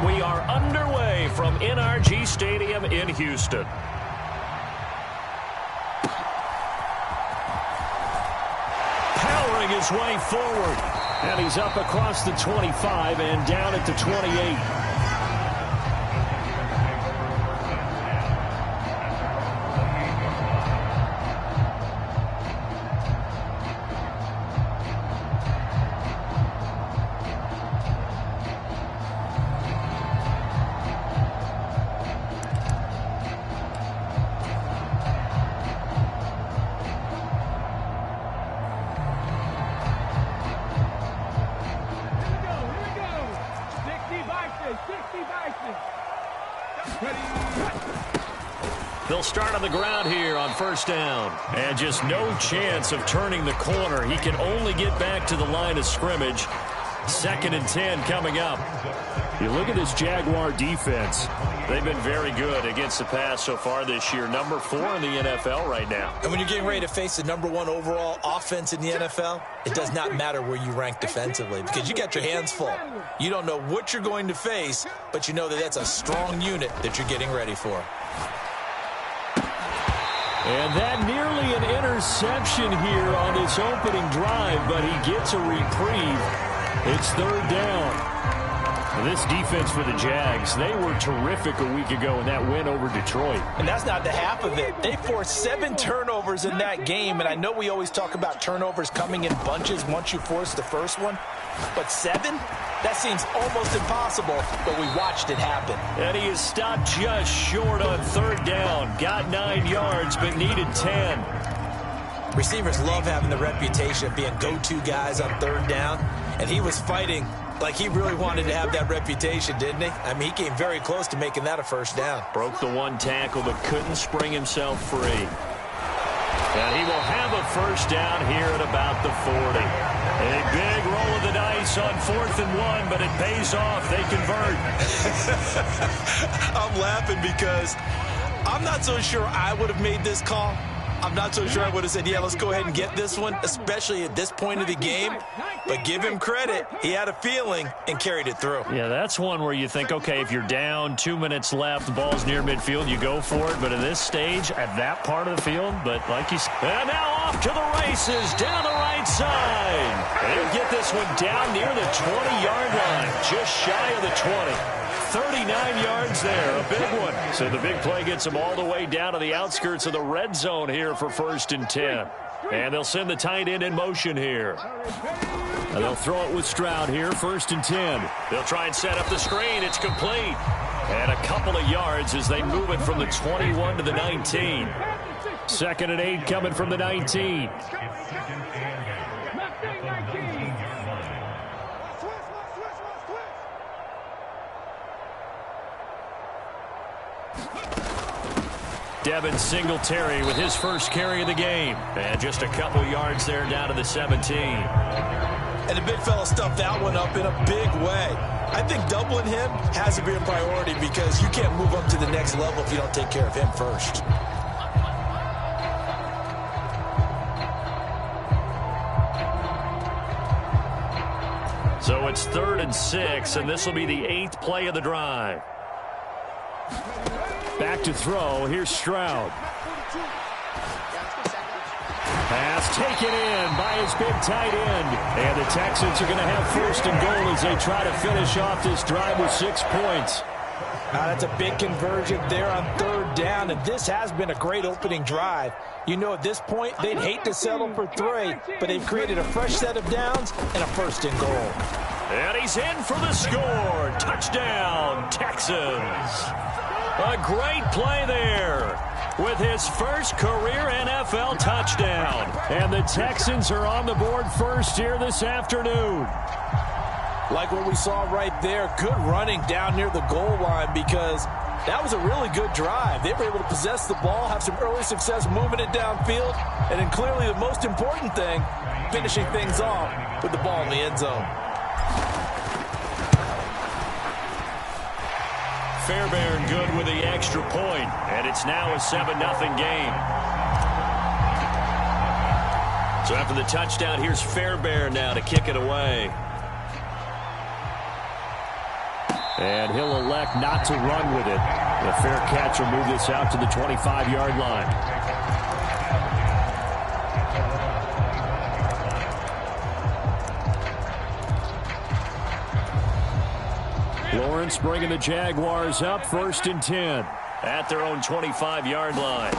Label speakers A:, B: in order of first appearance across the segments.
A: And we are underway from NRG Stadium in Houston. Powering his way forward. And he's up across the 25 and down at the 28. They'll start on the ground here on first down. And just no chance of turning the corner. He can only get back to the line of scrimmage. 2nd and 10 coming up. You look at this Jaguar defense. They've been very good against the pass so far this year. Number 4 in the NFL right now.
B: And when you're getting ready to face the number 1 overall offense in the NFL, it does not matter where you rank defensively because you got your hands full. You don't know what you're going to face, but you know that that's a strong unit that you're getting ready for.
A: And that nearly an interception here on this opening drive, but he gets a reprieve. It's 3rd down. This defense for the Jags, they were terrific a week ago in that win over Detroit.
B: And that's not the half of it. They forced 7 turnovers in that game, and I know we always talk about turnovers coming in bunches once you force the first one, but 7? That seems almost impossible, but we watched it happen.
A: And he is stopped just short on 3rd down. Got 9 yards, but needed 10.
B: Receivers love having the reputation of being go-to guys on 3rd down, and he was fighting like he really wanted to have that reputation, didn't he? I mean, he came very close to making that a first down.
A: Broke the 1 tackle, but couldn't spring himself free. And he will have a first down here at about the 40. A big roll of the dice on 4th and 1, but it pays off. They convert.
B: I'm laughing because I'm not so sure I would have made this call. I'm not so sure I would have said, yeah, let's go ahead and get this one, especially at this point of the game. But give him credit. He had a feeling and carried it through.
A: Yeah, that's one where you think, okay, if you're down, 2 minutes left, the ball's near midfield, you go for it. But at this stage, at that part of the field, but like you said, and now off to the races, down the right side. And he'll get this one down near the 20-yard line, just shy of the 20. 39 yards there, a big one. So the big play gets them all the way down to the outskirts of the red zone here for 1st and 10. And they'll send the tight end in motion here. And they'll throw it with Stroud here, 1st and 10. They'll try and set up the screen. It's complete. And a couple of yards as they move it from the 21 to the 19. 2nd and 8 coming from the 19. Devin Singletary with his first carry of the game. And just a couple yards there down to the 17.
B: And the big fella stuffed that one up in a big way. I think doubling him has to be a priority because you can't move up to the next level if you don't take care of him first.
A: So it's 3rd and 6, and this will be the 8th play of the drive. Back to throw. Here's Stroud. Pass taken in by his big tight end. And the Texans are going to have 1st and goal as they try to finish off this drive with 6 points.
B: That's a big conversion there on 3rd down, and this has been a great opening drive. You know, at this point, they'd hate to settle for 3, but they've created a fresh set of downs and a 1st and goal.
A: And he's in for the score. Touchdown, Texans. A great play there with his first career NFL touchdown. And the Texans are on the board first here this afternoon.
B: Like what we saw right there, good running down near the goal line because that was a really good drive. They were able to possess the ball, have some early success moving it downfield, and then clearly the most important thing, finishing things off with the ball in the end zone.
A: Fairbairn good with the extra point, and it's now a 7-0 game. So after the touchdown, here's Fairbairn now to kick it away. And he'll elect not to run with it. The fair catch will move this out to the 25-yard line. Lawrence bringing the Jaguars up 1st and 10 at their own 25-yard line.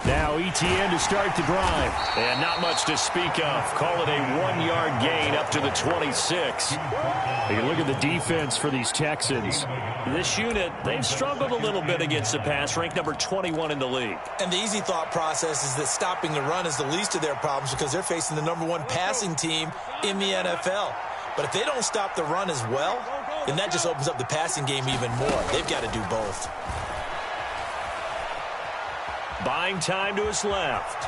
A: Now Etienne to start the drive. And not much to speak of. Call it a 1-yard gain up to the 26. You can look at the defense for these Texans. This unit, they've struggled a little bit against the pass, ranked number 21 in the league.
B: And the easy thought process is that stopping the run is the least of their problems because they're facing the #1 passing team in the NFL. But if they don't stop the run as well, then that just opens up the passing game even more. They've got to do both.
A: Buying time to his left.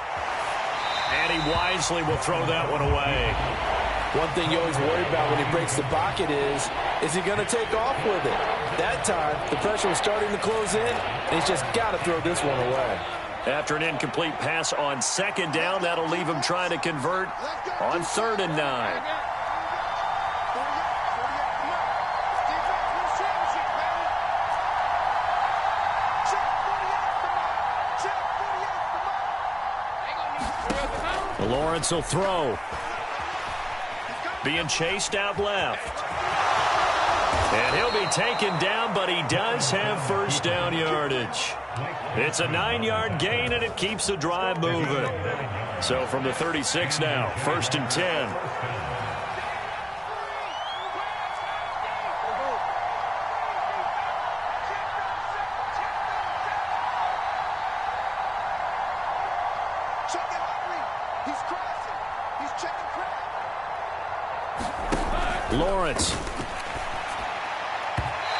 A: And he wisely will throw that one away.
B: One thing you always worry about when he breaks the pocket is he going to take off with it? That time, the pressure was starting to close in, and he's just got to throw this one away.
A: After an incomplete pass on 2nd down, that'll leave him trying to convert on 3rd and 9. Lawrence will throw. Being chased out left. And he'll be taken down, but he does have 1st down yardage. It's a 9-yard gain, and it keeps the drive moving. So from the 36 now, 1st and 10. Lawrence.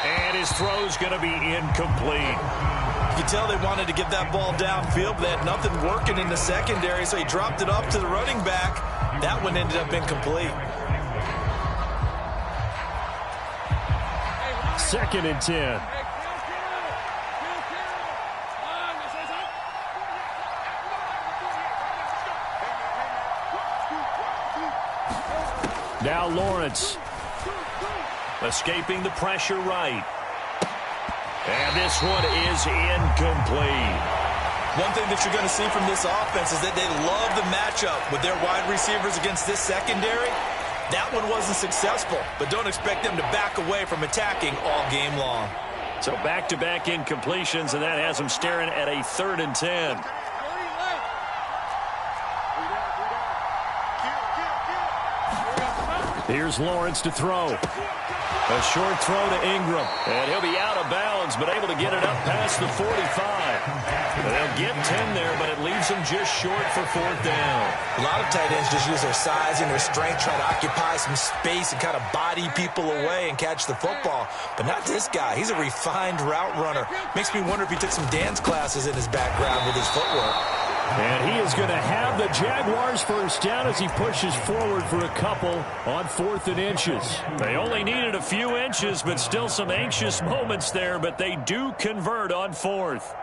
A: And his throw's going to be incomplete.
B: You can tell they wanted to get that ball downfield, but they had nothing working in the secondary, so he dropped it up to the running back. That one ended up incomplete.
A: 2nd and 10. Now Lawrence. Escaping the pressure right. And this one is incomplete.
B: One thing that you're going to see from this offense is that they love the matchup with their wide receivers against this secondary. That one wasn't successful, but don't expect them to back away from attacking all game long.
A: So back-to-back incompletions, and that has them staring at a 3rd and 10. Here's Lawrence to throw. A short throw to Ingram. And he'll be out of bounds, but able to get it up past the 45. They'll get 10 there, but it leaves them just short for 4th down.
B: A lot of tight ends just use their size and their strength, try to occupy some space and kind of body people away and catch the football. But not this guy. He's a refined route runner. Makes me wonder if he took some dance classes in his background with his footwork.
A: And he is going to have the Jaguars 1st down as he pushes forward for a couple on 4th and inches. They only needed a few inches, but still some anxious moments there, but they do convert on 4th.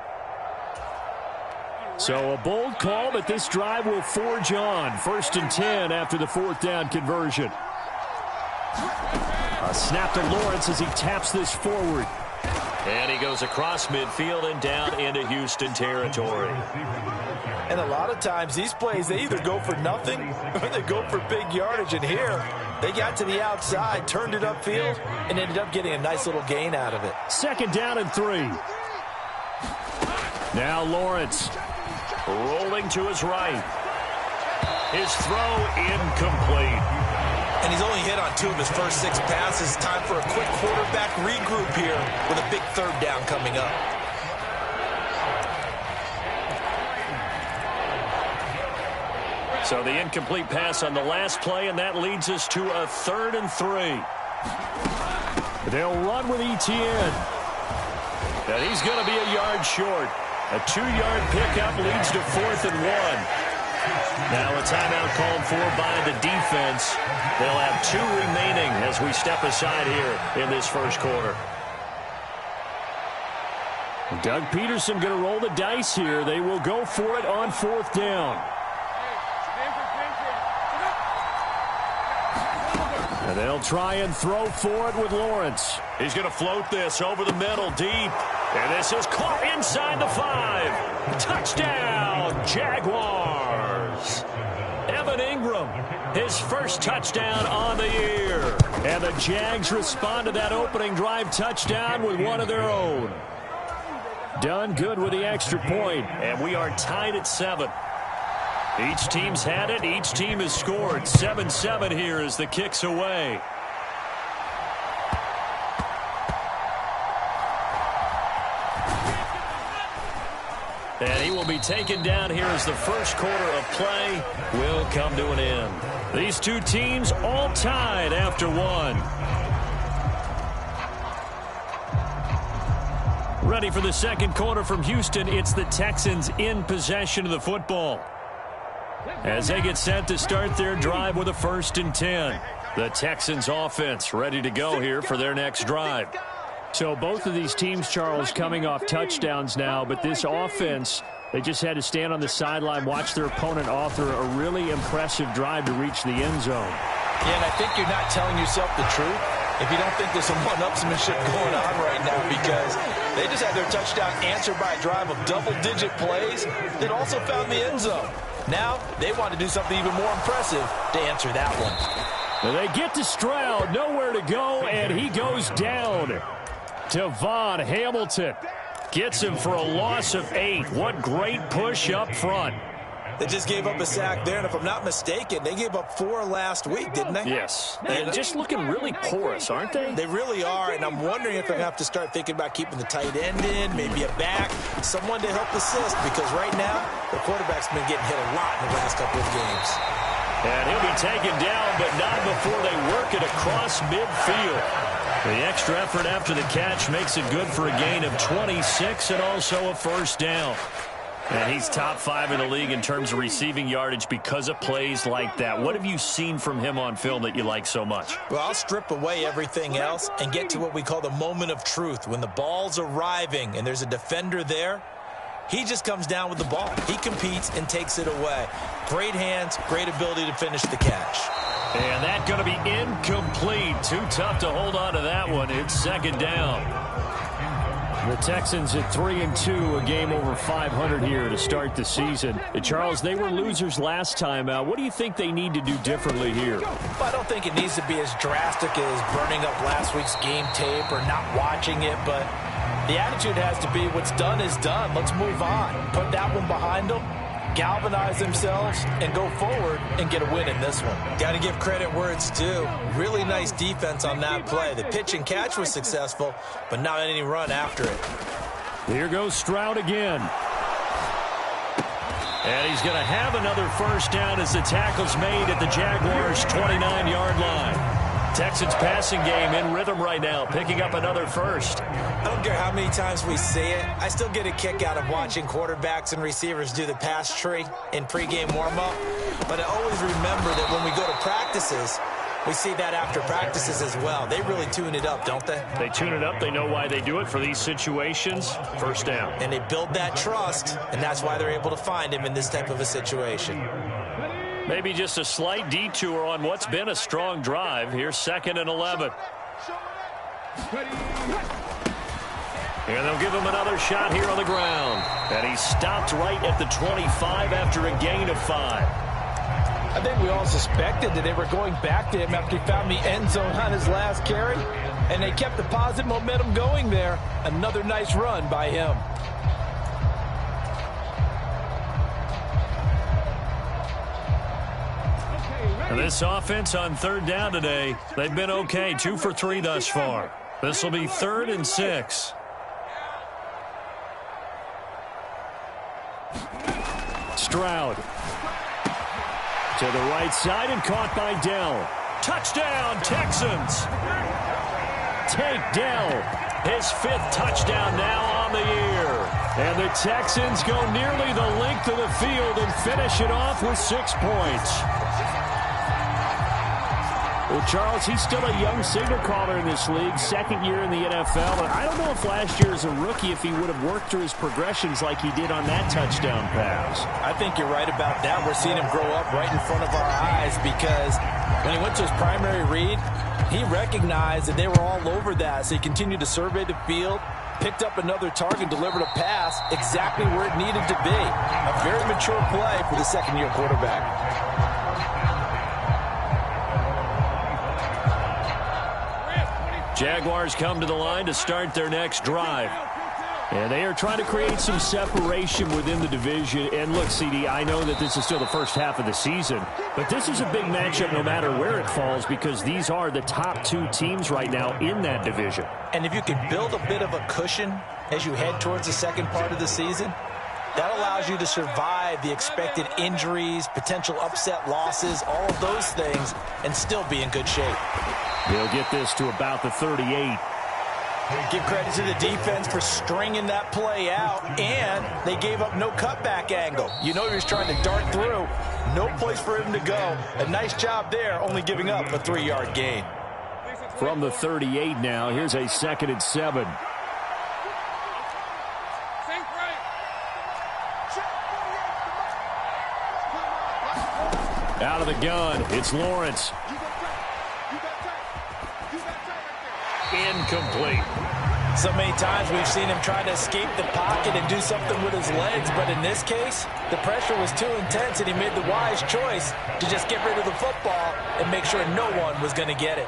A: So a bold call, but this drive will forge on. 1st and 10 after the 4th down conversion. A snap to Lawrence as he taps this forward. And he goes across midfield and down into Houston territory.
B: And a lot of times these plays, they either go for nothing or they go for big yardage. And here, they got to the outside, turned it upfield, and ended up getting a nice little gain out of it.
A: 2nd down and 3. Now Lawrence rolling to his right. His throw incomplete.
B: And he's only hit on 2 of his first 6 passes. Time for a quick quarterback regroup here with a big 3rd down coming up.
A: So the incomplete pass on the last play, and that leads us to a 3rd and 3. They'll run with Etienne. And he's going to be a yard short. A 2-yard pickup leads to 4th and 1. Now a timeout called for by the defense. They'll have 2 remaining as we step aside here in this 1st quarter. Doug Peterson going to roll the dice here. They will go for it on 4th down. And they'll try and throw for it with Lawrence. He's going to float this over the middle, deep. And this is caught inside the 5. Touchdown, Jaguars. Evan Ingram, his first touchdown on the year. And the Jags respond to that opening drive touchdown with one of their own. Done good with the extra point, and we are tied at 7. Each team's had it. Each team has scored. 7-7 here as the kick's away. And he will be taken down here as the first quarter of play will come to an end. These two teams all tied after one. Ready for the second quarter from Houston. It's the Texans in possession of the football, as they get set to start their drive with a 1st and 10. The Texans offense ready to go here for their next drive. So both of these teams, Charles, coming off touchdowns now, but this offense, they just had to stand on the sideline, watch their opponent author a really impressive drive to reach the end zone.
B: Yeah, and I think you're not telling yourself the truth if you don't think there's some one-upsmanship going on right now, because they just had their touchdown answered by a drive of double-digit plays that also found the end zone. Now they want to do something even more impressive to answer that one.
A: And they get to Stroud, nowhere to go, and he goes down. Devon Hamilton gets him for a loss of 8. What great push up front.
B: They just gave up a sack there, and if I'm not mistaken, they gave up 4 last week, didn't they?
A: Yes. And just looking really porous, aren't they?
B: They really are, and I'm wondering if they have to start thinking about keeping the tight end in, maybe a back, someone to help assist, because right now, the quarterback's been getting hit a lot in the last couple of games.
A: And he'll be taken down, but not before they work it across midfield. The extra effort after the catch makes it good for a gain of 26 and also a 1st down. And he's top 5 in the league in terms of receiving yardage because of plays like that. What have you seen from him on film that you like so much?
B: Well, I'll strip away everything else and get to what we call the moment of truth. When the ball's arriving and there's a defender there, he just comes down with the ball. He competes and takes it away. Great hands, great ability to finish the catch.
A: And that's going to be incomplete. Too tough to hold on to that one. It's 2nd down. The Texans at 3-2, a game over 500 here to start the season. Charles, they were losers last time out. What do you think they need to do differently here?
B: Well, I don't think it needs to be as drastic as burning up last week's game tape or not watching it, but the attitude has to be what's done is done. Let's move on. Put that one behind them, galvanize themselves, and go forward and get a win in this one. Got to give credit where it's due. Really nice defense on that play. The pitch and catch was successful, but not any run after it.
A: Here goes Stroud again. And he's going to have another 1st down as the tackle's made at the Jaguars' 29-yard line. Texans passing game in rhythm right now, picking up another 1st.
B: I don't care how many times we see it. I still get a kick out of watching quarterbacks and receivers do the pass tree in pregame warm-up. But I always remember that when we go to practices, we see that after practices as well. They really tune it up, don't they?
A: They tune it up. They know why they do it for these situations. 1st down.
B: And they build that trust, and that's why they're able to find him in this type of a situation.
A: Maybe just a slight detour on what's been a strong drive. Here's 2nd and 11. And they'll give him another shot here on the ground. And he's stopped right at the 25 after a gain of 5.
B: I think we all suspected that they were going back to him after he found the end zone on his last carry. And they kept the positive momentum going there. Another nice run by him.
A: And this offense on 3rd down today, they've been okay. 2 for 3 thus far. This will be 3rd and 6. Stroud to the right side and caught by Dell. Touchdown, Texans. Take Dell, his 5th touchdown now on the year. And the Texans go nearly the length of the field and finish it off with 6 points. Well, Charles, he's still a young signal caller in this league, 2nd year in the NFL. And I don't know if last year as a rookie, if he would have worked through his progressions like he did on that touchdown pass.
B: I think you're right about that. We're seeing him grow up right in front of our eyes because When he went to his primary read, he recognized that they were all over that, so he continued to survey the field, picked up another target, delivered a pass exactly where it needed to be. A very mature play for the second-year quarterback.
A: Jaguars come to the line to start their next drive. And they are trying to create some separation within the division. And look, CD, I know that this is still the first half of the season, but this is a big matchup no matter where it falls because these are the top two teams right now in that division.
B: And if you can build a bit of a cushion as you head towards the second part of the season, that allows you to survive the expected injuries, potential upset losses, all of those things, and still be in good shape.
A: They'll get this to about the 38.
B: Give credit to the defense for stringing that play out, and they gave up no cutback angle. You know he was trying to dart through. No place for him to go. A nice job there, only giving up a 3-yard gain.
A: From the 38 now, here's a 2nd and 7. Out of the gun, it's Lawrence. Incomplete.
B: So many times we've seen him try to escape the pocket and do something with his legs, but in this case, the pressure was too intense and he made the wise choice to just get rid of the football and make sure no one was going to get it.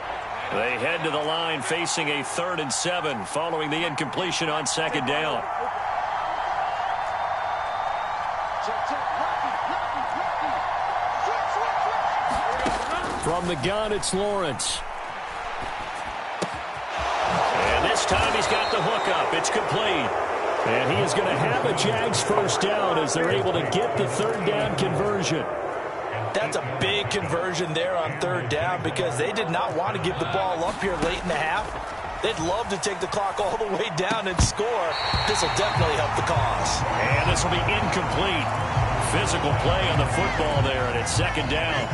A: They head to the line facing a 3rd and 7 following the incompletion on 2nd down. From the gun, it's Lawrence. This time he's got the hook up. It's complete. And he is going to have a Jags first down as they're able to get the 3rd down conversion.
B: That's a big conversion there on 3rd down because they did not want to give the ball up here late in the half. They'd love to take the clock all the way down and score. This will definitely help the cause.
A: And this will be incomplete. Physical play on the football there, and it's 2nd down.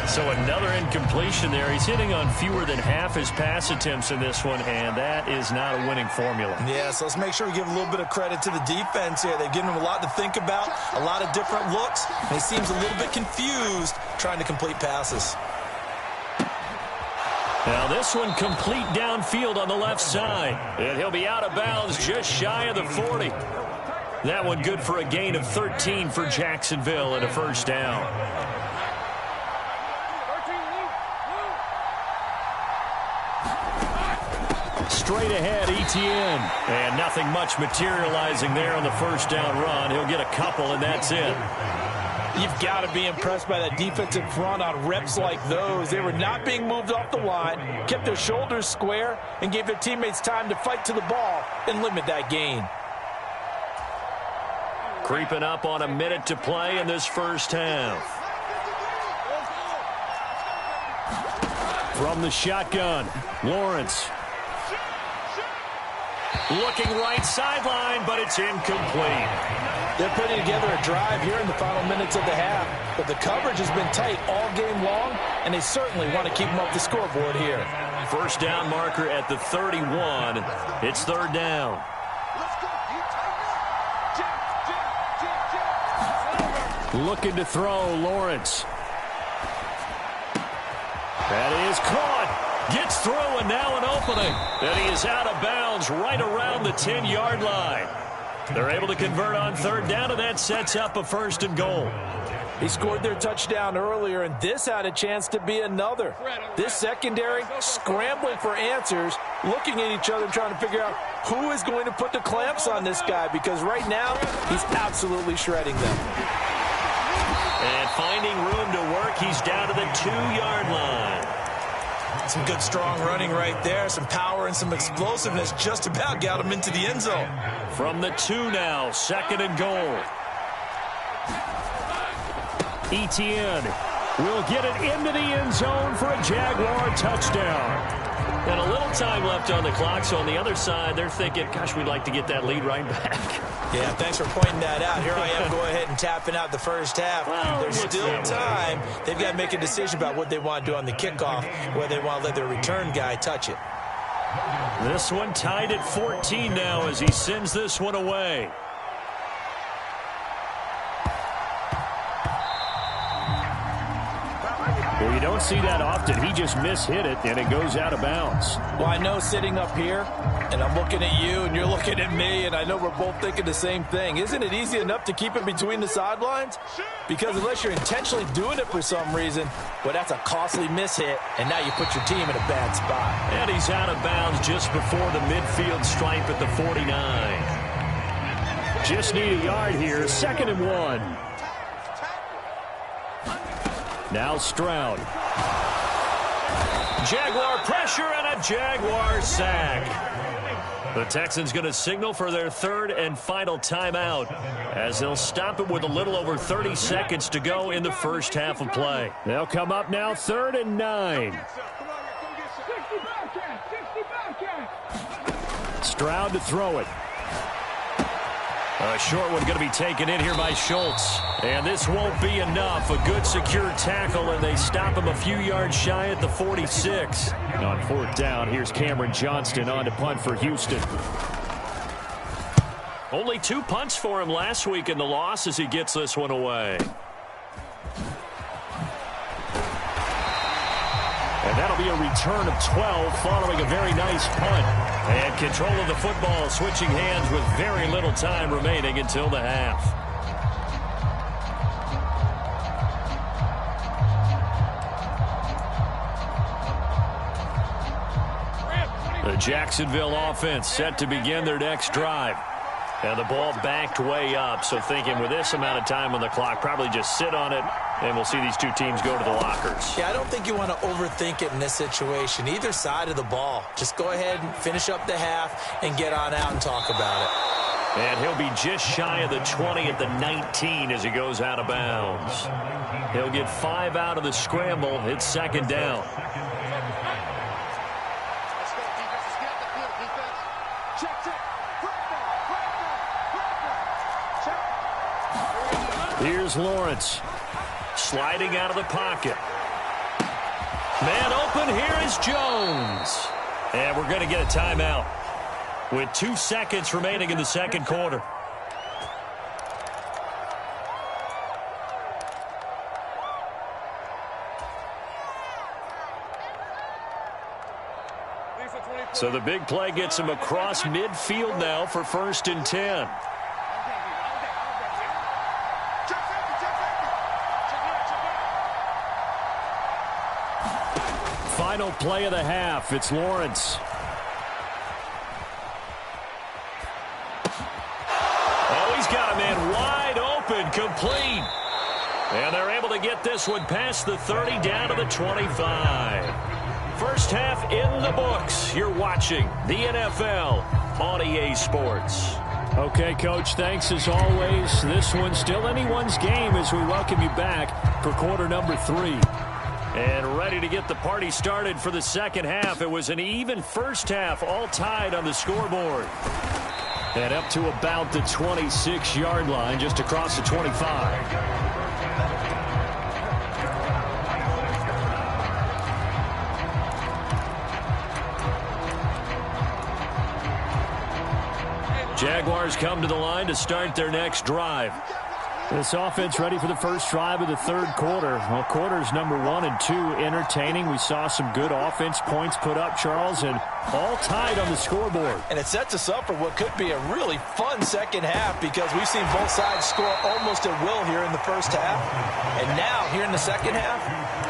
A: So another incompletion there. He's hitting on fewer than half his pass attempts in this one, and that is not a winning formula.
B: Yeah, so let's make sure we give a little bit of credit to the defense here. They've given him a lot to think about, a lot of different looks, and he seems a little bit confused trying to complete passes.
A: Now this one complete downfield on the left side, and he'll be out of bounds just shy of the 40. That one good for a gain of 13 for Jacksonville and a first down. Straight ahead, Etienne. And nothing much materializing there on the first down run. He'll get a couple, and that's it.
B: You've got to be impressed by that defensive front on reps like those. They were not being moved off the line, kept their shoulders square, and gave their teammates time to fight to the ball and limit that gain.
A: Creeping up on a minute to play in this first half. From the shotgun, Lawrence. Looking right sideline, but it's incomplete.
B: They're putting together a drive here in the final minutes of the half, but the coverage has been tight all game long, and they certainly want to keep them off the scoreboard here.
A: First down marker at the 31. It's 3rd down. Looking to throw, Lawrence. That is caught. Gets through, and now an opening. And he is out of bounds right around the 10-yard line. They're able to convert on 3rd down, and that sets up a 1st and goal.
B: He scored their touchdown earlier, and this had a chance to be another. This secondary scrambling for answers, looking at each other, trying to figure out who is going to put the clamps on this guy, because right now he's absolutely shredding them.
A: And finding room to work, he's down to the 2-yard line.
B: Some good strong running right there, some power and some explosiveness just about got him into the end zone.
A: From the 2 now, 2nd and goal. Etienne will get it into the end zone for a Jaguar touchdown. And a little time left on the clock, so on the other side, they're thinking, gosh, we'd like to get that lead right back.
B: Yeah, thanks for pointing that out. Here I am, go ahead and tapping out the first half.
A: Well,
B: there's still time. They've got to make a decision about what they want to do on the kickoff, whether they want to let their return guy touch it.
A: This one tied at 14 now as he sends this one away. Well, you don't
C: don't see that often. He just mishit it, and it goes out of bounds.
B: Well, I know sitting up here, and I'm looking at you, and you're looking at me, and I know we're both thinking the same thing. Isn't it easy enough to keep it between the sidelines? Because unless you're intentionally doing it for some reason, well, that's a costly mishit, and now you put your team in a bad spot.
A: And he's out of bounds just before the midfield stripe at the 49.
C: Just need a yard here. 2nd and 1. Now Stroud.
A: Jaguar pressure and a Jaguar sack. The Texans going to signal for their 3rd and final timeout as they'll stop it with a little over 30 seconds to go in the first half of play.
C: They'll come up now 3rd and 9. Stroud to throw it.
A: A short one going to be taken in here by Schultz. And this won't be enough. A good secure tackle, and they stop him a few yards shy at the 46.
C: On 4th down, here's Cameron Johnston on to punt for Houston.
A: Only 2 punts for him last week in the loss as he gets this one away.
C: And that'll be a return of 12 following a very nice punt.
A: And control of the football switching hands with very little time remaining until the half. The Jacksonville offense set to begin their next drive. And the ball backed way up, so thinking with this amount of time on the clock, probably just sit on it, and we'll see these two teams go to the lockers.
B: Yeah, I don't think you want to overthink it in this situation. Either side of the ball. Just go ahead and finish up the half and get on out and talk about it.
A: And he'll be just shy of the 20 at the 19 as he goes out of bounds. He'll get 5 out of the scramble. It's 2nd down.
C: Here's Lawrence.
A: Sliding out of the pocket. Man open, here is Jones. And we're going to get a timeout with 2 seconds remaining in the 2nd quarter. So the big play gets him across midfield now for 1st and 10.
C: Final play of the half. It's Lawrence.
A: Oh, he's got a man wide open, complete. And they're able to get this one past the 30 down to the 25. First half in the books. You're watching the NFL on EA Sports.
C: Okay, Coach, thanks as always. This one's still anyone's game as we welcome you back for quarter number 3.
A: And ready to get the party started for the 2nd half. It was an even first half, all tied on the scoreboard.
C: And up to about the 26-yard line, just across the 25.
A: Jaguars come to the line to start their next drive.
C: This offense ready for the first drive of the 3rd quarter. Well, quarters number 1 and 2 entertaining. We saw some good offense points put up, Charles, and all tied on the scoreboard.
B: And it sets us up for what could be a really fun 2nd half because we've seen both sides score almost at will here in the first half. And now, here in the 2nd half,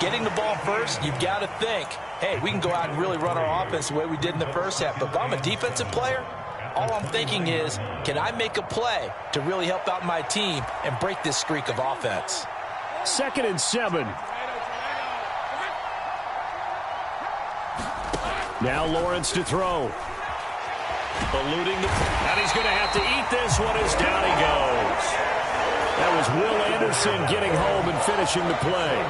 B: getting the ball first, you've got to think, hey, we can go out and really run our offense the way we did in the first half. But if I'm a defensive player, all I'm thinking is, can I make a play to really help out my team and break this streak of offense?
C: 2nd and 7. Now Lawrence to throw.
A: Eluding and he's going to have to eat this one as down he goes.
C: That was Will Anderson getting home and finishing the play.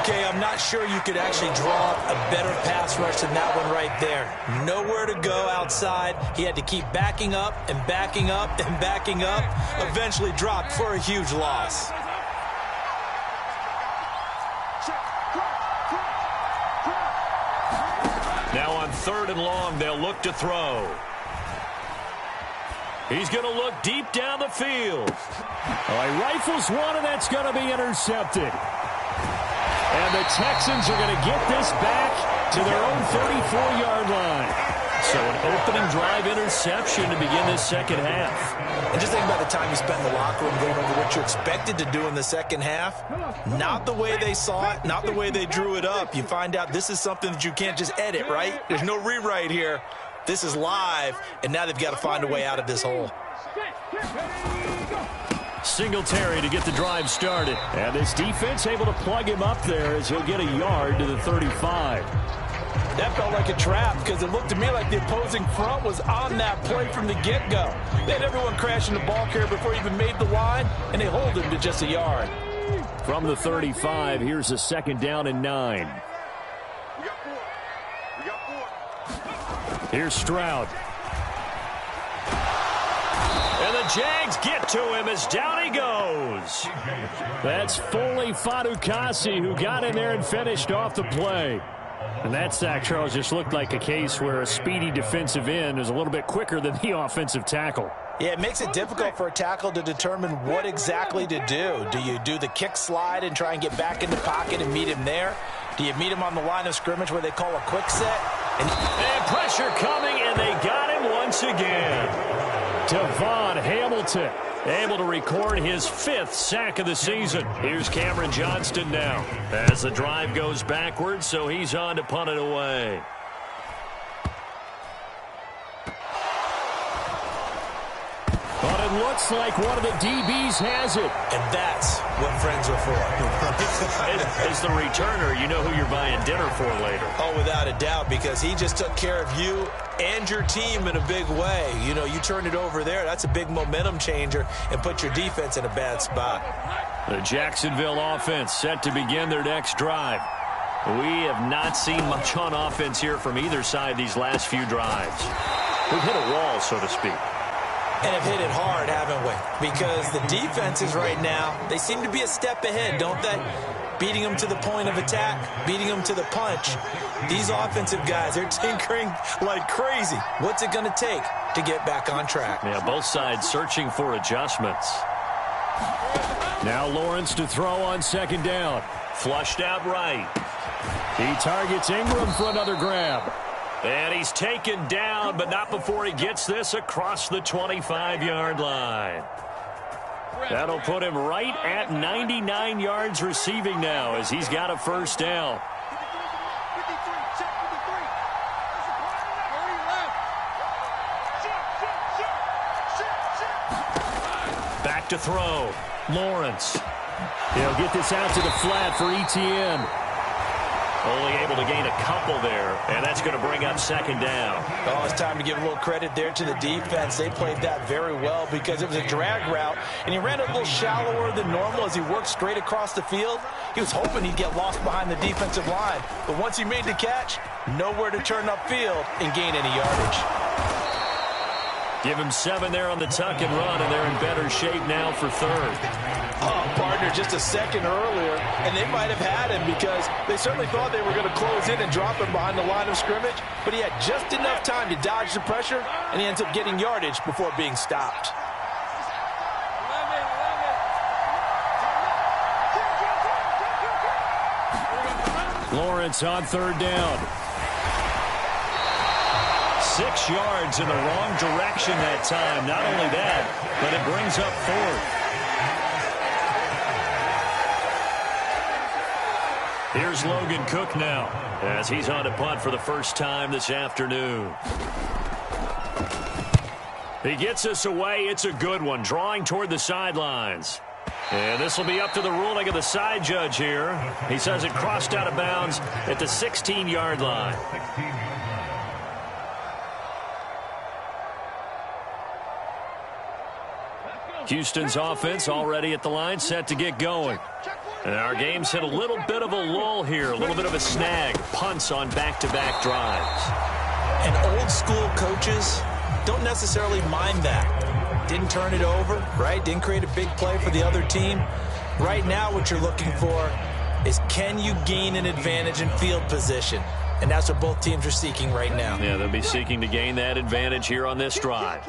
B: Okay, I'm not sure you could actually draw up a better pass rush than that one right there. Nowhere to go outside. He had to keep backing up and backing up and backing up. Eventually dropped for a huge loss.
A: Now on 3rd and long, they'll look to throw. He's going to look deep down the field.
C: He rifles one, and that's going to be intercepted. And the Texans are going to get this back to their own 34-yard line.
A: So an opening drive interception to begin this second half.
B: And just think about the time you spent in the locker room going over what you expected to do in the second half. Not the way they saw it, not the way they drew it up. You find out this is something that you can't just edit, right? There's no rewrite here. This is live, and now they've got to find a way out of this hole.
C: Singletary to get the drive started. And this defense able to plug him up there as he'll get a yard to the 35.
B: That felt like a trap because it looked to me like the opposing front was on that play from the get-go. They had everyone crashing the ball carrier before he even made the line, and they hold him to just a yard.
C: From the 35, here's a second down and 9. Here's Stroud.
A: And the Jags get to him as down he goes.
C: That's Foley Fadukasi who got in there and finished off the play. And that sack, Charles, just looked like a case where a speedy defensive end is a little bit quicker than the offensive tackle.
B: Yeah, it makes it difficult for a tackle to determine what exactly to do. Do you do the kick slide and try and get back in the pocket and meet him there? Do you meet him on the line of scrimmage where they call a quick set?
A: And pressure coming, and they got him once again.
C: Devon Hamilton
A: able to record his 5th sack of the season. Here's Cameron Johnston now as the drive goes backwards, so he's on to punt it away.
C: But it looks like one of the DBs has it.
B: And that's what friends are for.
A: As the returner, you know who you're buying dinner for later.
B: Oh, without a doubt, because he just took care of you and your team in a big way. You know, you turn it over there, that's a big momentum changer and put your defense in a bad spot.
A: The Jacksonville offense set to begin their next drive. We have not seen much on offense here from either side these last few drives. We've hit a wall, so to speak.
B: And have hit it hard, haven't we? Because the defenses right now, they seem to be a step ahead, don't they? Beating them to the point of attack, beating them to the punch. These offensive guys, they're tinkering like crazy. What's it going to take to get back on track?
A: Yeah, both sides searching for adjustments.
C: Now Lawrence to throw on second down.
A: Flushed out right.
C: He targets Ingram for another grab.
A: And he's taken down, but not before he gets this across the 25-yard line. That'll put him right at 99 yards receiving now as he's got a first down. Back to throw. Lawrence.
C: He'll get this out to the flat for Etienne.
A: Only able to gain a couple there, and that's going to bring up second down.
B: Oh, it's time to give a little credit there to the defense. They played that very well because it was a drag route, and he ran a little shallower than normal as he worked straight across the field. He was hoping he'd get lost behind the defensive line, but once he made the catch, nowhere to turn upfield and gain any yardage.
A: Give him 7 there on the tuck and run, and they're in better shape now for third.
B: Oh, partner, just a second earlier, and they might have had him because they certainly thought they were going to close in and drop him behind the line of scrimmage, but he had just enough time to dodge the pressure, and he ends up getting yardage before being stopped.
C: Lawrence on third down.
A: 6 yards in the wrong direction that time. Not only that, but it brings up fourth. Here's Logan Cook now as he's on to punt for the first time this afternoon. He gets us away. It's a good one, drawing toward the sidelines. And this will be up to the ruling of the side judge here. He says it crossed out of bounds at the 16-yard line. Houston's offense already at the line, set to get going. And our game's hit a little bit of a lull here, a little bit of a snag. Punts on back-to-back drives.
B: And old school coaches don't necessarily mind that. Didn't turn it over, right? Didn't create a big play for the other team. Right now what you're looking for is can you gain an advantage in field position? And that's what both teams are seeking right now.
A: Yeah, they'll be seeking to gain that advantage here on this drive.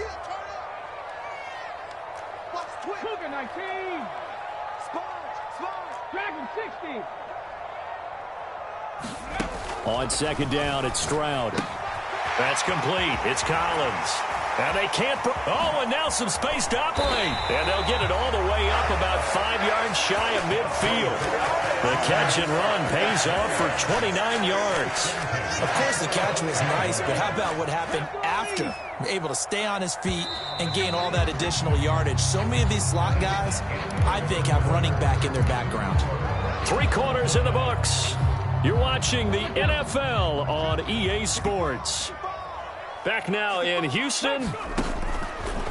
C: On second down, it's Stroud.
A: That's complete. It's Collins. And they can't... Oh, and now some space to operate. And they'll get it all the way up about 5 yards shy of midfield. The catch and run pays off for 29 yards.
B: Of course, the catch was nice, but how about what happened after? Able to stay on his feet and gain all that additional yardage. So many of these slot guys, I think, have running back in their background.
A: 3 quarters in the books. You're watching the NFL on EA Sports. Back now in Houston.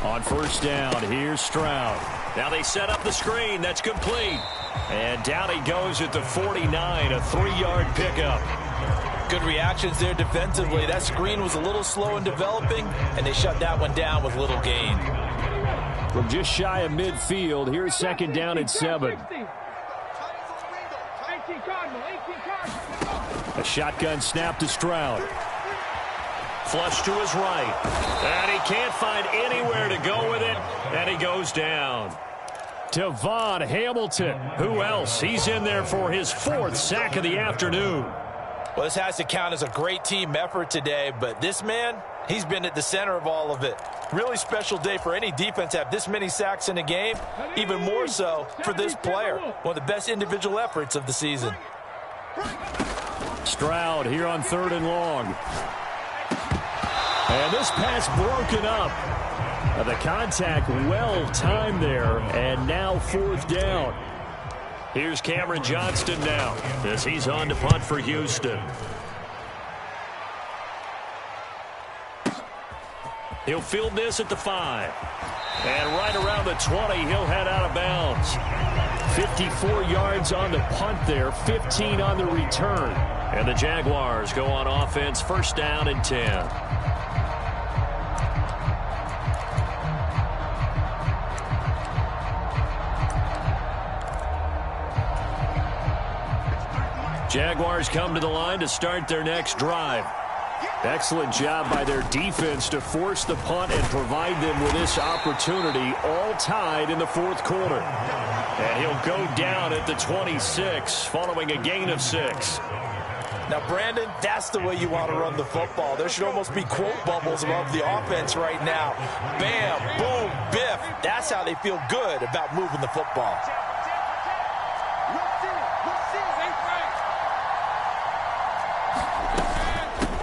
C: On first down, here's Stroud.
A: Now they set up the screen. That's complete. And down he goes at the 49, a 3-yard pickup.
B: Good reactions there defensively. That screen was a little slow in developing, and they shut that one down with little gain.
C: From just shy of midfield, here's second down and 7. A shotgun snap to Stroud.
A: Flush to his right. And he can't find anywhere to go with it. And he goes down.
C: Devon Hamilton. Who else? He's in there for his 4th sack of the afternoon.
B: Well, this has to count as a great team effort today, but this man, he's been at the center of all of it. Really special day for any defense to have this many sacks in a game, even more so for this player. One of the best individual efforts of the season.
C: Stroud here on 3rd and long. And this pass broken up. The contact well timed there, and now 4th down.
A: Here's Cameron Johnston now as he's on to punt for Houston. He'll field this at the 5. And right around the 20, he'll head out of bounds.
C: 54 yards on the punt there, 15 on the return.
A: And the Jaguars go on offense, first down and 10. Jaguars come to the line to start their next drive.
C: Excellent job by their defense to force the punt and provide them with this opportunity, all tied in the 4th quarter.
A: And he'll go down at the 26 following a gain of 6.
B: Now, Brandon, that's the way you want to run the football. There should almost be quote bubbles above the offense right now. Bam, boom, biff. That's how they feel good about moving the football.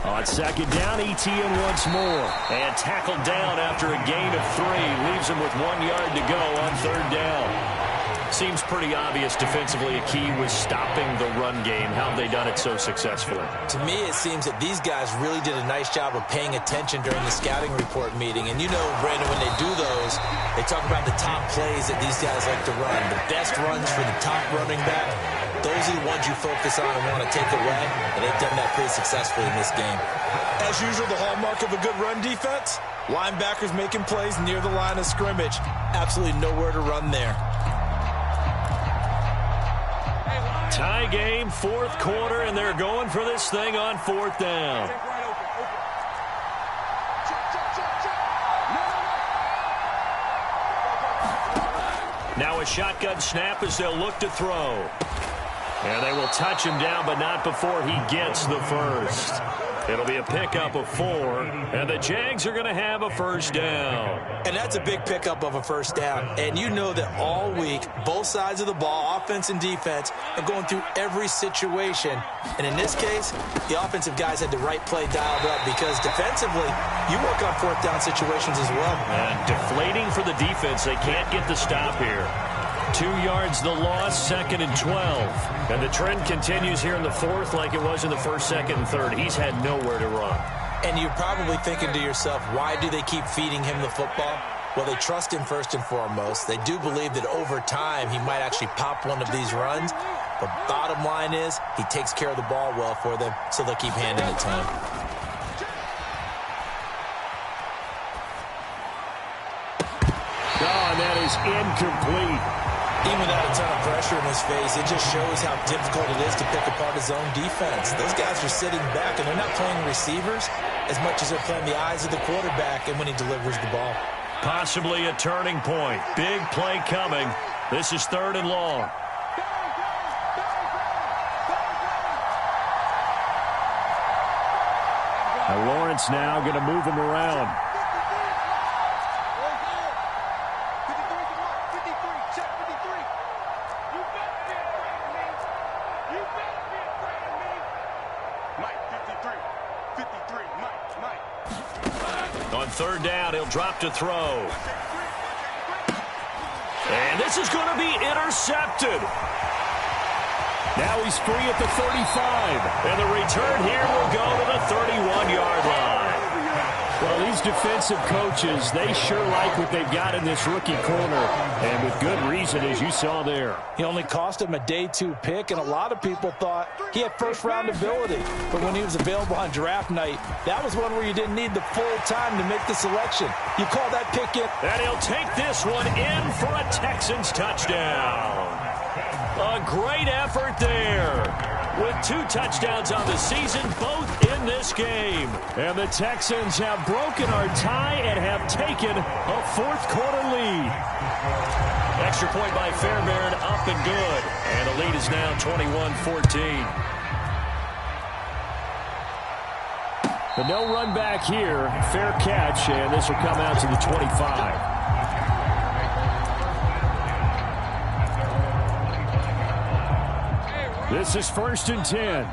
C: On second down, ETN once more.
A: And tackled down after a gain of 3. Leaves him with 1 yard to go on 3rd down. Seems pretty obvious defensively a key was stopping the run game. How have they done it so successfully?
B: To me, it seems that these guys really did a nice job of paying attention during the scouting report meeting. And you know, Brandon, when they do those, they talk about the top plays that these guys like to run. The best runs for the top running back. Those are the ones you focus on and want to take away, and they've done that pretty successfully in this game. As usual, the hallmark of a good run defense, linebackers making plays near the line of scrimmage. Absolutely nowhere to run there.
A: Tie game, 4th quarter, and they're going for this thing on 4th down. Now a shotgun snap as they'll look to throw. And they will touch him down, but not before he gets the first. It'll be a pickup of 4, and the Jags are going to have a first down.
B: And that's a big pickup of a first down. And you know that all week, both sides of the ball, offense and defense, are going through every situation. And in this case, the offensive guys had the right play dialed up because defensively, you work on 4th down situations as well.
A: And deflating for the defense. They can't get the stop here. 2 yards the loss, 2nd and 12. And the trend continues here in the 4th like it was in the 1st, 2nd, and 3rd. He's had nowhere to run.
B: And you're probably thinking to yourself, why do they keep feeding him the football? Well, they trust him first and foremost. They do believe that over time he might actually pop one of these runs. But bottom line is he takes care of the ball well for them, so they'll keep handing it to him.
C: Oh, and that is incomplete.
B: Even without a ton of pressure in his face, it just shows how difficult it is to pick apart his own defense. Those guys are sitting back, and they're not playing receivers as much as they're playing the eyes of the quarterback and when he delivers the ball.
A: Possibly a turning point. Big play coming. This is 3rd and long.
C: And Lawrence now going to move him around.
A: On third down, he'll drop to throw. And this is going to be intercepted.
C: Now he's free at the 35.
A: And the return here will go to the 31-yard line.
C: Well, these defensive coaches, they sure like what they've got in this rookie corner. And with good reason, as you saw there.
B: He only cost him a day 2 pick, and a lot of people thought he had first-round ability. But when he was available on draft night, that was one where you didn't need the full time to make the selection. You call that pick in.
A: And he'll take this one in for a Texans touchdown. A great effort there. With 2 touchdowns on the season, both in this game.
C: And the Texans have broken our tie and have taken a fourth-quarter lead.
A: Extra point by Fairbairn, up and good. And the lead is now 21-14.
C: But no run back here. Fair catch, and this will come out to the 25. This is 1st and 10.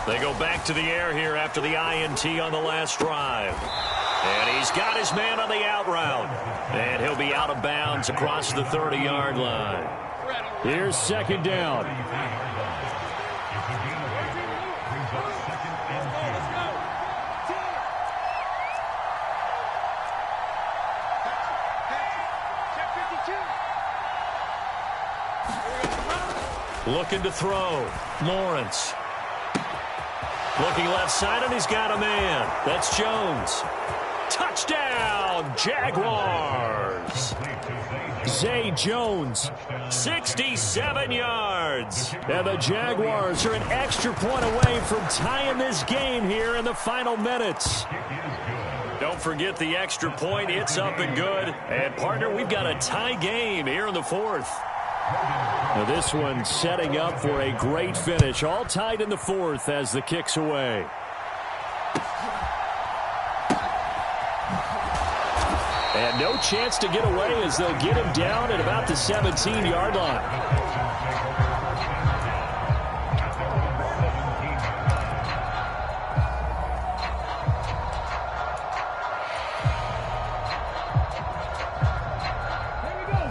A: They go back to the air here after the INT on the last drive. And he's got his man on the out route. And he'll be out of bounds across the 30-yard line.
C: Here's 2nd down.
A: Looking to throw. Lawrence. Looking left side, and he's got a man. That's Jones. Touchdown, Jaguars.
C: Zay Jones.
A: 67 yards.
C: And the Jaguars are an extra point away from tying this game here in the final minutes.
A: Don't forget the extra point. It's up and good. And, partner, we've got a tie game here in the 4th.
C: Now this one setting up for a great finish. All tied in the 4th as the kick's away. And no chance to get away as they'll get him down at about the 17-yard line.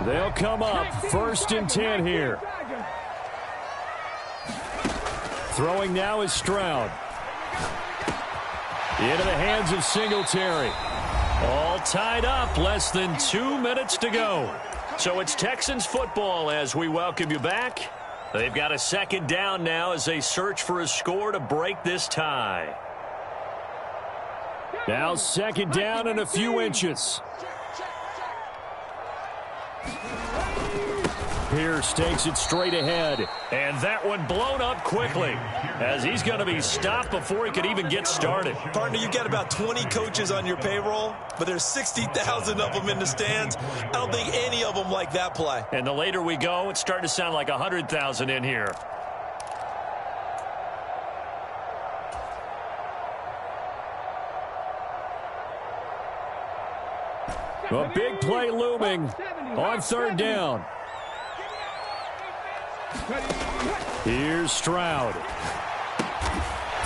C: They'll come up 1st and 10 here. Throwing now is Stroud. Into the hands of Singletary.
A: All tied up, less than 2 minutes to go. So it's Texans football as we welcome you back. They've got a 2nd down now as they search for a score to break this tie.
C: Now 2nd down and a few inches. Pierce takes it straight ahead.
A: And that one blown up quickly as he's going to be stopped before he could even get started.
B: Partner, you got about 20 coaches on your payroll, but there's 60,000 of them in the stands. I don't think any of them like that play.
A: And the later we go, it's starting to sound like 100,000 in here.
C: A big play looming on 3rd down. Here's Stroud.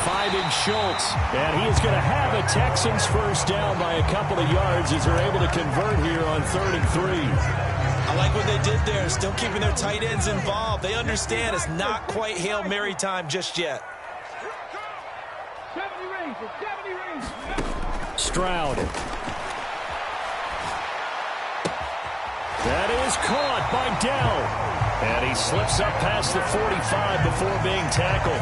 C: Finding Schultz. And he is going to have a Texans 1st down by a couple of yards as they're able to convert here on 3rd and 3.
B: I like what they did there. Still keeping their tight ends involved. They understand it's not quite Hail Mary time just yet.
C: Stroud. That is caught by Dell.
A: And he slips up past the 45 before being tackled.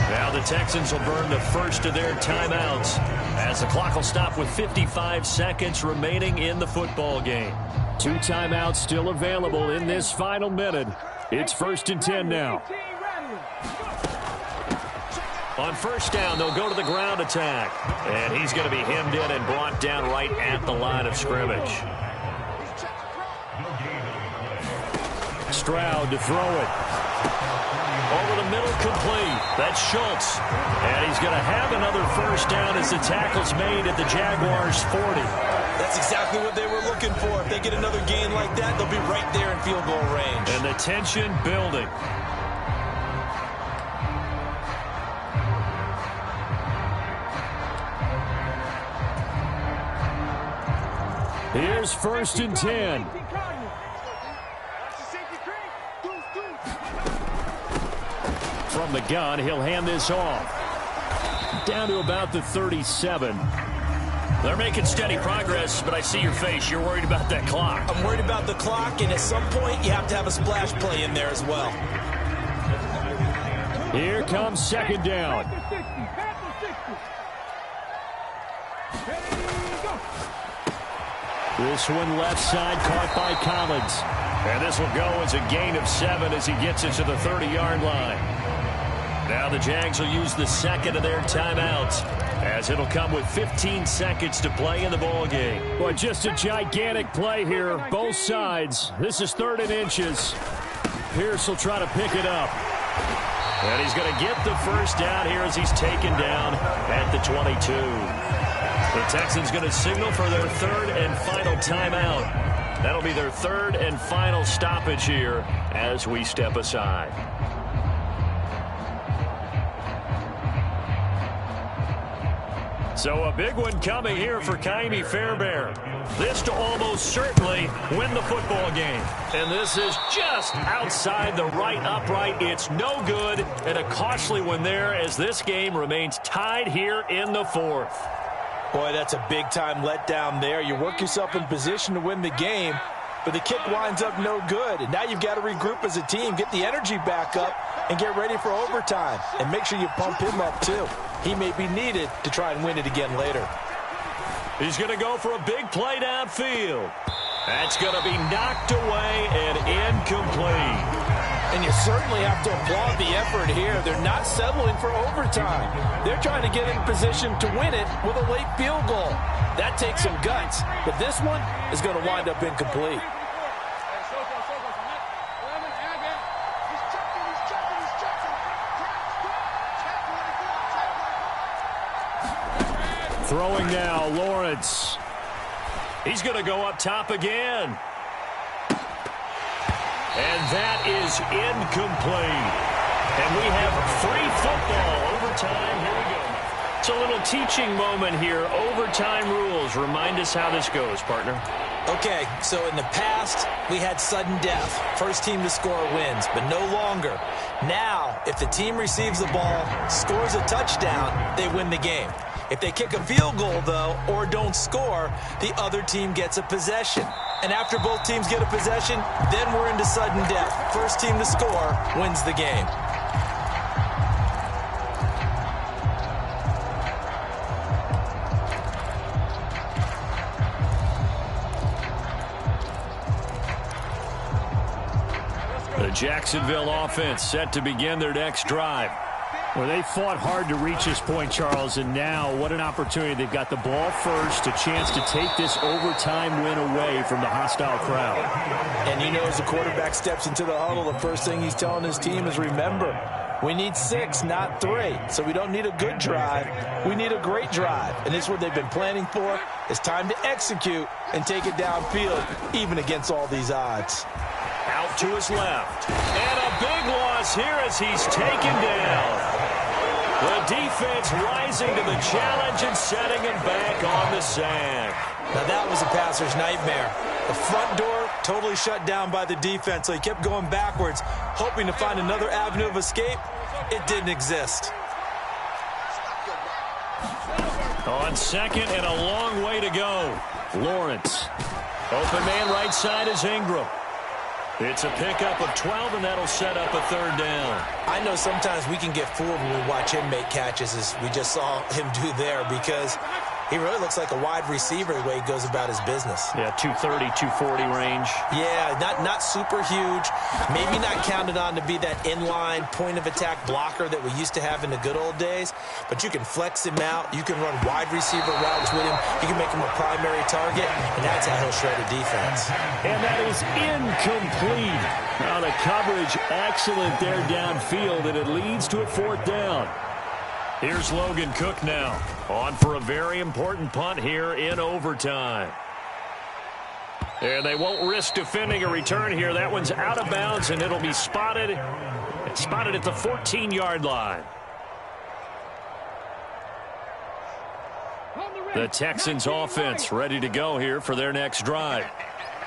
A: Now the Texans will burn the first of their timeouts as the clock will stop with 55 seconds remaining in the football game.
C: 2 timeouts still available in this final minute. It's 1st and 10 now.
A: On first down, they'll go to the ground attack. And he's going to be hemmed in and brought down right at the line of scrimmage. Stroud to throw it. Over the middle, complete. That's Schultz. And he's going to have another first down as the tackle's made at the Jaguars' 40.
B: That's exactly what they were looking for. If they get another gain like that, they'll be right there in field goal range.
A: And the tension building.
C: Here's first and 10. From the gun, he'll hand this off. Down to about the 37.
A: They're making steady progress, but I see your face. You're worried about that clock.
B: I'm worried about the clock, and at some point, you have to have a splash play in there as well.
C: Here comes second down. This one left side, caught by Collins.
A: And this will go as a gain of 7 as he gets it to the 30-yard line. Now the Jags will use the second of their timeouts, as it'll come with 15 seconds to play in the ball game.
C: Boy, just a gigantic play here, both sides. This is 3rd and inches. Pierce will try to pick it up.
A: And he's going to get the first down here as he's taken down at the 22. The Texans going to signal for their 3rd and final timeout. That'll be their 3rd and final stoppage here as we step aside. So a big one coming here for Ka'imi Fairbairn. This to almost certainly win the football game. And this is just outside the right upright. It's no good, and a costly one there as this game remains tied here in the 4th.
B: Boy, that's a big-time letdown there. You work yourself in position to win the game, but the kick winds up no good. And now you've got to regroup as a team, get the energy back up, and get ready for overtime. And make sure you pump him up, too. He may be needed to try and win it again later.
A: He's going to go for a big play downfield. That's going to be knocked away and incomplete.
B: And you certainly have to applaud the effort here. They're not settling for overtime. They're trying to get in position to win it with a late field goal. That takes some guts, but this one is going to wind up incomplete.
C: Throwing now, Lawrence.
A: He's going to go up top again. And that is incomplete. And we have free football. Overtime. Here we go. It's a little teaching moment here. Overtime rules. Remind us how this goes, partner.
B: Okay, so in the past, we had sudden death. First team to score wins, but no longer. Now, if the team receives the ball, scores a touchdown, they win the game. If they kick a field goal, though, or don't score, the other team gets a possession. And after both teams get a possession, then we're into sudden death. First team to score wins the game.
A: The Jacksonville offense set to begin their next drive.
C: Well, they fought hard to reach this point, Charles, and now what an opportunity. They've got the ball first, a chance to take this overtime win away from the hostile crowd.
B: And you know, as the quarterback steps into the huddle, the first thing he's telling his team is, remember, we need 6, not 3. So we don't need a good drive. We need a great drive. And this is what they've been planning for. It's time to execute and take it downfield, even against all these odds.
A: Out to his left. And a big loss here as he's taken down. The defense rising to the challenge and setting him back on the sack.
B: Now that was a passer's nightmare. The front door totally shut down by the defense, so he kept going backwards, hoping to find another avenue of escape. It didn't exist.
A: On second and a long way to go. Lawrence. Open man right side is Ingram. It's a pickup of 12, and that'll set up a third down.
B: I know sometimes we can get fooled when we watch him make catches, as we just saw him do there, because He really looks like a wide receiver the way he goes about his business.
A: Yeah, 230, 240 range.
B: Yeah, not super huge. Maybe not counted on to be that inline point-of-attack blocker that we used to have in the good old days. But you can flex him out. You can run wide receiver routes with him. You can make him a primary target, and that's how he'll shred a defense.
C: And that is incomplete. Now the coverage excellent there downfield, and it leads to a 4th down.
A: Here's Logan Cook now, on for a very important punt here in overtime. And they won't risk defending a return here. That one's out of bounds, and it'll be spotted at the 14-yard line. The Texans offense ready to go here for their next drive.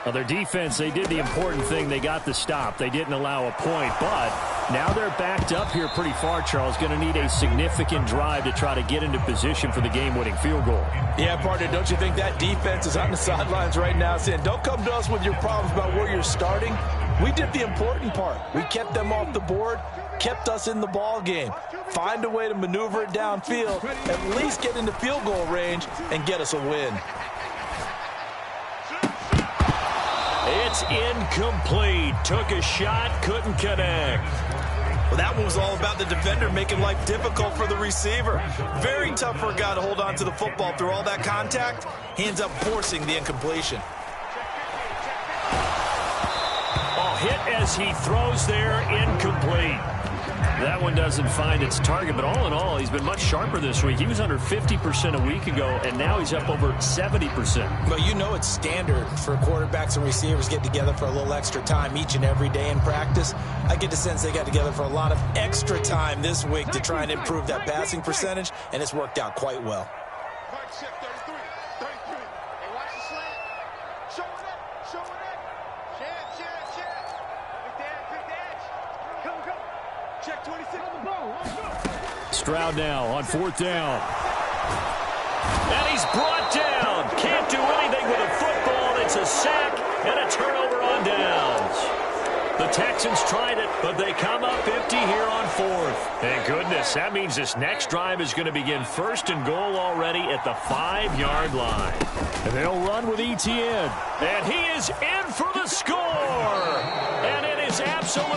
C: Well, their defense, they did the important thing. They got the stop. They didn't allow a point, but now they're backed up here pretty far, Charles. Going to need a significant drive to try to get into position for the game-winning field goal.
B: Yeah, partner, don't you think that defense is on the sidelines right now saying, don't come to us with your problems about where you're starting? We did the important part. We kept them off the board, kept us in the ball game. Find a way to maneuver it downfield, at least get into field goal range, and get us a win.
A: It's incomplete. Took a shot, couldn't connect.
B: Well, that one was all about the defender making life difficult for the receiver. Very tough for a guy to hold on to the football through all that contact. He ends up forcing the incompletion.
A: Oh, hit as he throws there, incomplete. That one doesn't find its target, but all in all, he's been much sharper this week. He was under 50% a week ago, and now he's up over 70%.
B: But you know it's standard for quarterbacks and receivers get together for a little extra time each and every day in practice. I get the sense they got together for a lot of extra time this week to try and improve that passing percentage, and it's worked out quite well.
C: Stroud now on 4th down.
A: And he's brought down. Can't do anything with a football. It's a sack and a turnover on downs. The Texans tried it, but they come up empty here on 4th. Thank goodness. That means this next drive is going to begin 1st and goal already at the 5-yard line.
C: And they'll run with ETN.
A: And he is in for the score. And it is absolute